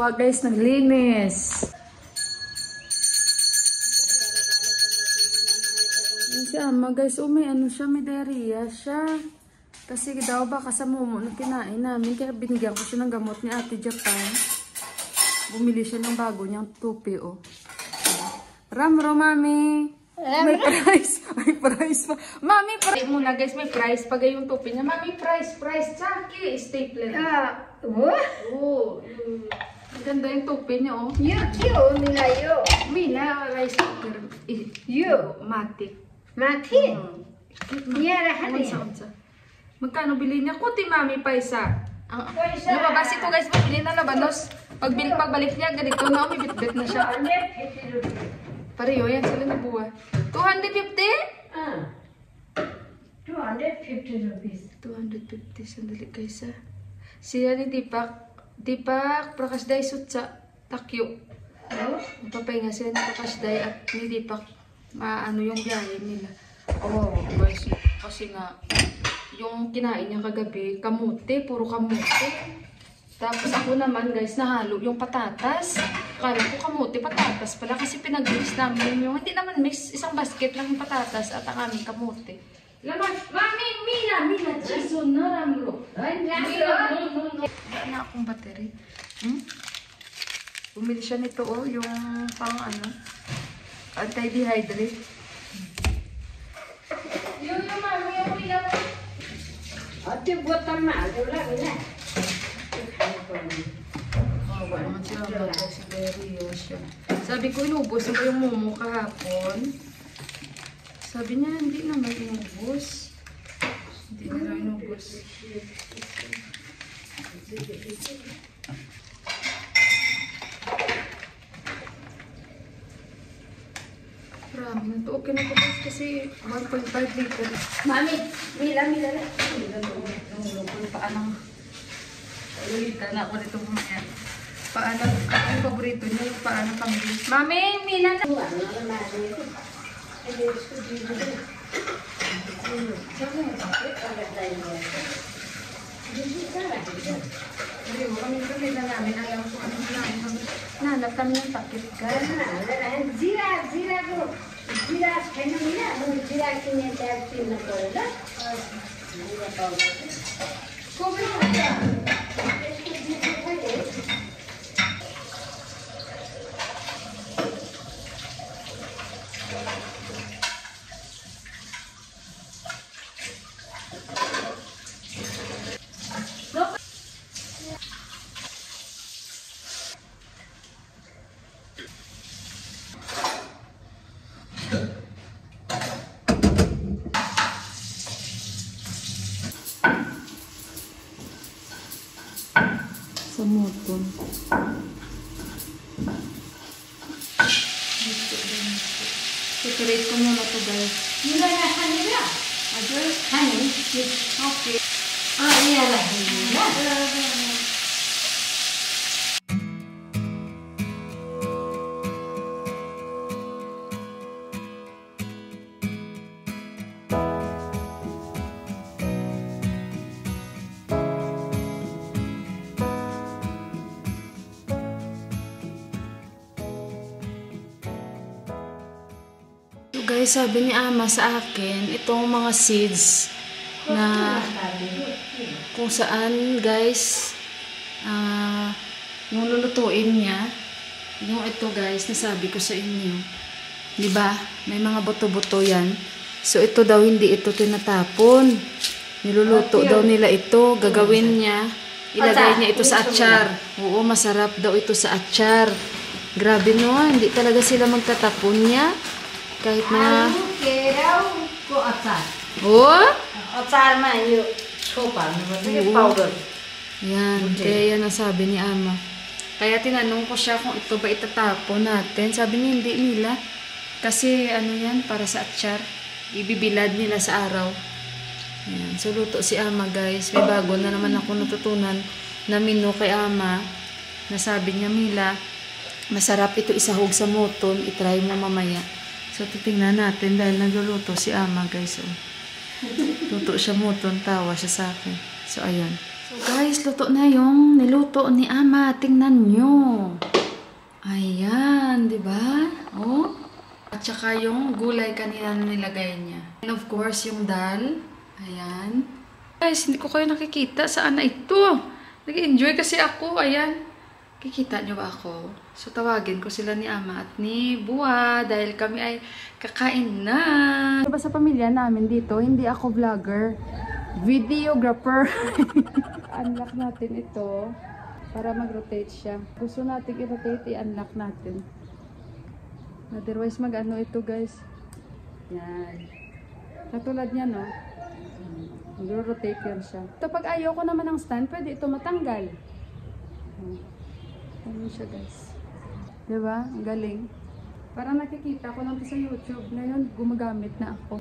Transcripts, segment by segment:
Nakakatuwa guys, naglinis. Yan si Ama guys, may ano siya, may diarrhea siya. Kasi daw baka sa momo na kinain namin, kaya binigyan ko siya ng gamot ni Ate Japan. Bumili siya ng bago niyang tupi, oh. Ramro, Mami. May price. May price pa. Mami, price muna guys, may price pag yung tupi niya. Mami, price. Tsaki, stapler. What? Oh, maganda yung tupi niya, oh. You, Mina, rice cooker. Matic. Mati? Yara, honey. Magkano bili niya? Kuti, Mami, paisa. Lumabas ito guys, bili na labanos. Pagbalik niya, ganito na, may bit-bit na siya. Pareho, yan sila na buwa. 250? 250 rupees. 250, sandali guys, ah. Siya ni Dipak, Prakasday Sutsa, Takyo. Magpapahinga sila ni Prakasday at ni Dipak, maano yung biyahe nila. Oh, guys, kasi nga, yung kinain niya kagabi, kamote, puro kamote. Tapos ako naman guys, nahalo yung patatas. Kala ko kamote, patatas pala kasi pinag-mix namin yung, hindi naman mix, isang basket lang yung patatas at ang aming kamote. Laman, Mami, Mina, Jason, naramro. Ay, no. Wala na akong battery. Bumili siya nito, oh, yung pang ano, anti-dehydrate. Yung Mami, yung Mina. Ate, buat tamal, wala. Sabi ko, inubos na ba yung momo kahapon? Sabi niya, hindi naman inubos. Hindi na lang inubos. Marami na ito. Okay na ito kasi 1.5 liter. Mami, Mila. Nahulog ko yung paan ng... Ulita na ako nito mamaya. Paan ng... Ang paborito niya yung paan ng pambili. Mami, Mila na... Kami na namin. Alam ko ano namin. Nahanap kami ng pakit ka. Zira ko. Zira, kaya nila. Zira kinetapin na ko. Zira powder. Kobe mo ka. Sa moton. Separate ko muna ito guys. Mila na kanila. Adjust. Honey. Okay. Iya lah. Mila. Guys, sabi ni Ama sa akin, itong mga seeds na kung saan guys, yung lulutuin niya, yung ito guys, nasabi ko sa inyo. Diba? May mga buto-buto yan. So ito daw, hindi ito tinatapon. Niluluto daw nila ito. Gagawin niya. Ilagay niya ito sa atsar. Oo, masarap daw ito sa atsar. Grabe no, hindi talaga sila magtatapon niya. Kahit na... Oh? Atsar man yung sopa. Powder. Yan. Kaya yan ang sabi ni Ama. Kaya tinanong ko siya kung ito ba itatapon natin. Sabi niya hindi nila. Kasi ano yan, para sa atsar. Ibibilad nila sa araw. Yan. So luto si Ama guys. May bago na naman ako natutunan na menu kay Ama. Nasabi niya, Mila, masarap ito isahog sa moton. I-try mo mamaya. So, titingnan natin dahil nagluluto si Ama, guys. Oh. Luto siya moton, tawa siya sa akin. So, ayun. So guys, luto na yung niluto ni Ama. Tingnan nyo. Ayan, di ba? Oh. At saka yung gulay kanina na nilagay niya. And of course, yung dal. Ayan. Guys, hindi ko kayo nakikita. Saan na ito? Nag-enjoy kasi ako. Ayan. Kikita nyo ba ako? So, tawagin ko sila ni Ama at ni Buwa dahil kami ay kakain na. Diba sa pamilya namin dito, hindi ako vlogger. Videographer. Unlock natin ito para mag-rotate siya. Gusto natin i-rotate, i-unlock natin. Otherwise, mag-ano ito guys. Yan. Katulad niya, no? Mag-rotate yan siya. Ito, pag ayaw ko naman ng stand, pwede ito matanggal. Ano siya guys. Diba? Ang galing. Parang nakikita ko lang sa YouTube. Ngayon, gumagamit na ako.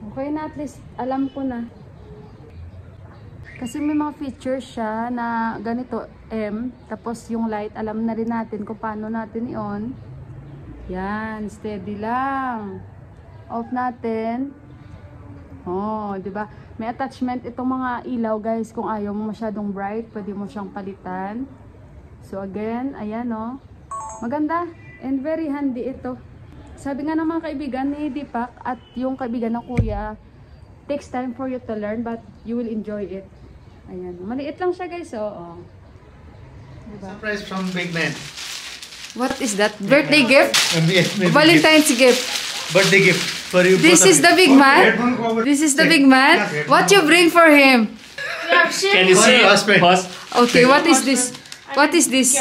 Okay na, at least alam ko na. Kasi may mga features siya na ganito, M. Tapos yung light, alam na rin natin kung paano natin i-on. Yan, steady lang. Off natin. Oh, di ba? May attachment itong mga ilaw, guys. Kung ayaw mo masyadong bright, pwede mo siyang palitan. So again, ayan oh. Maganda and very handy ito. Sabi nga ng mga kaibigan ni Deepak at yung kaibigan ng kuya, takes time for you to learn but you will enjoy it. Ayan. Maliit lang siya guys, oh. Diba? Surprise from big man. What is that? Birthday gift? Yes, Valentine's gift. Birthday gift for you. This is the big man? This is the big man? What you bring for him? Can you see it? Pause. Okay, what is this? What is this?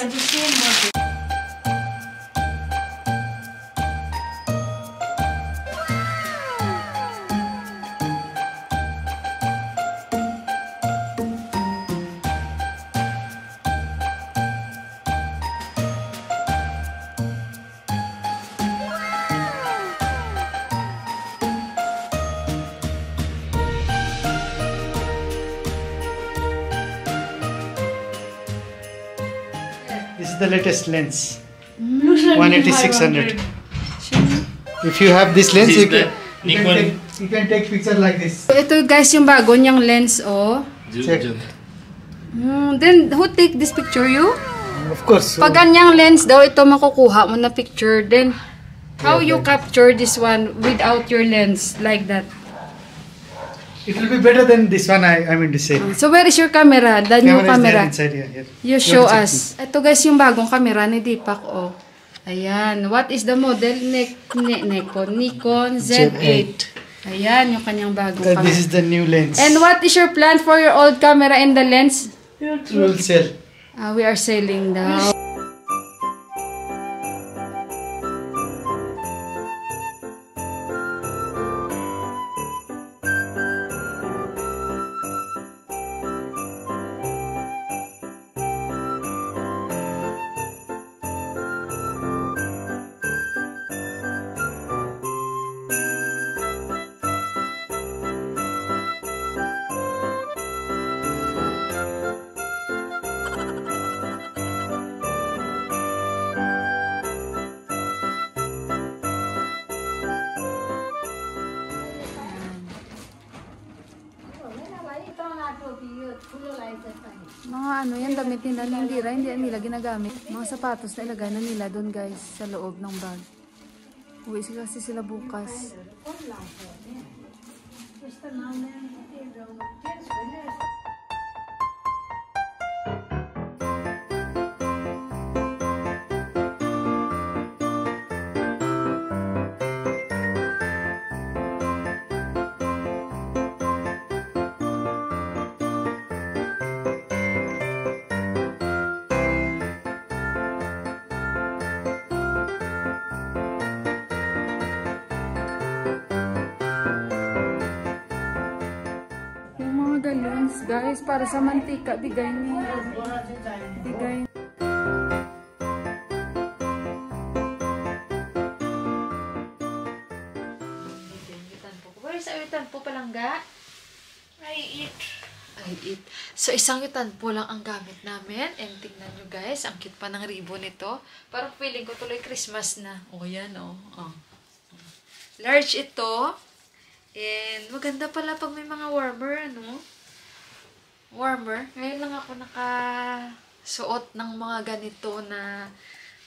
This is the latest lens. 180-600. If you have this lens, This you is the can, you can take picture like this. Ito guys yung bago niyang lens, oh. Check. Then, who take this picture? You? Of course. Pag ganyang lens daw, ito makukuha mo na picture. Then, how you capture this one without your lens like that? It will be better than this one, I mean to say. So, where is your camera? The new Camera is there camera? inside here. You show us. Ito guys, yung bagong camera ni Deepak, oh. Ayan. What is the model? Nikon Z8. Ayan, yung kanyang bagong camera. This is the new lens. And what is your plan for your old camera and the lens? It will sell. We are selling now. Mga ano yan, damit nila hindi nila ginagamit. Mga sapatos na ilagay na nila doon guys, sa loob ng bag. Uwi kasi sila bukas. Galons, guys, para sa mantika, bigay niya. Bigay. Where is our yutan po palangga? I eat. So, isang yutan po lang ang gamit namin. And tingnan nyo guys, ang cute pa ng ribbon nito. Parang feeling ko tuloy Christmas na. Oh, yan oh. Large ito. And maganda pala pag may mga warmer, ano? warmer. Ngayon lang ako nakasuot ng mga ganito na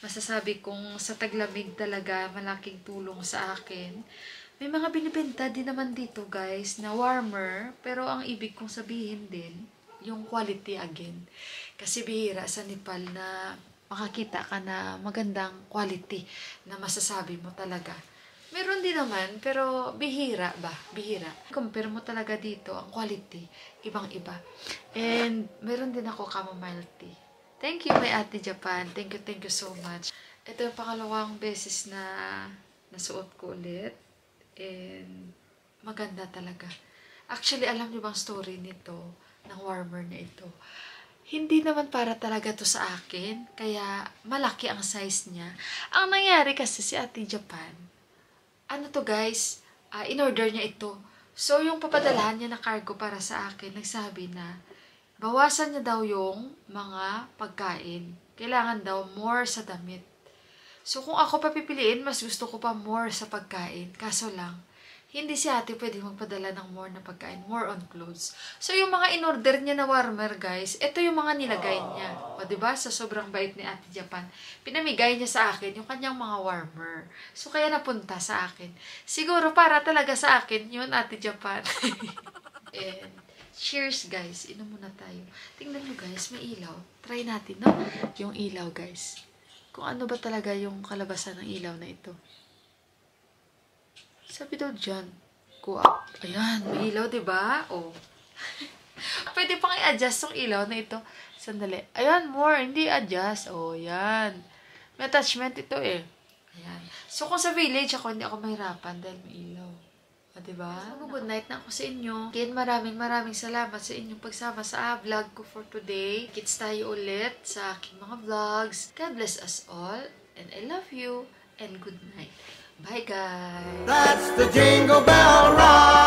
masasabi kong sa taglamig talaga malaking tulong sa akin. May mga binibenta din naman dito guys na warmer, pero ang ibig kong sabihin din, yung quality again. Kasi bihira sa Nepal na makakita ka na magandang quality na masasabi mo talaga. Meron din naman, pero bihira ba? Bihira. Compare mo talaga dito, ang quality, ibang-iba. And meron din ako chamomile tea. Thank you, my Ate Japan. Thank you so much. Ito yung pangalawang beses na nasuot ko ulit. And maganda talaga. Actually, alam niyo bang story nito, ng warmer na ito? Hindi naman para talaga to sa akin, kaya malaki ang size niya. Ang nangyari kasi si Ate Japan, ano to guys, in-order niya ito. So, yung papadalahan niya na cargo para sa akin, nagsabi na, bawasan niya daw yung mga pagkain. Kailangan daw more sa damit. So, kung ako papipiliin, mas gusto ko pa more sa pagkain. Kaso lang, hindi si ate pwede magpadala ng more na pagkain. More on clothes. So, yung mga in-order niya na warmer, guys, ito yung mga nilagay niya. O, diba? Sa sobrang bait ni Ate Japan, pinamigay niya sa akin yung kanyang mga warmer. So, kaya napunta sa akin. Siguro para talaga sa akin yun, Ate Japan. And, cheers, guys. Inom muna tayo. Tingnan nyo, guys. May ilaw. Try natin, no? Yung ilaw, guys. Kung ano ba talaga yung kalabasan ng ilaw na ito. Sabi daw dyan. Ayan, may ilaw, diba? Oh. Pwede pang i-adjust yung ilaw na ito. Sandali. Ayan, more. Hindi adjust. Oh, yan. May attachment ito eh. Ayan. So, kung sa village ako, hindi ako mahirapan dahil may ilaw. Diba? So, good night na ako sa inyo. Again, maraming salamat sa inyong pagsama sa vlog ko for today. Kits tayo ulit sa aking mga vlogs. God bless us all. And I love you. And good night. Bye, guys. That's the Jingle Bell Rock.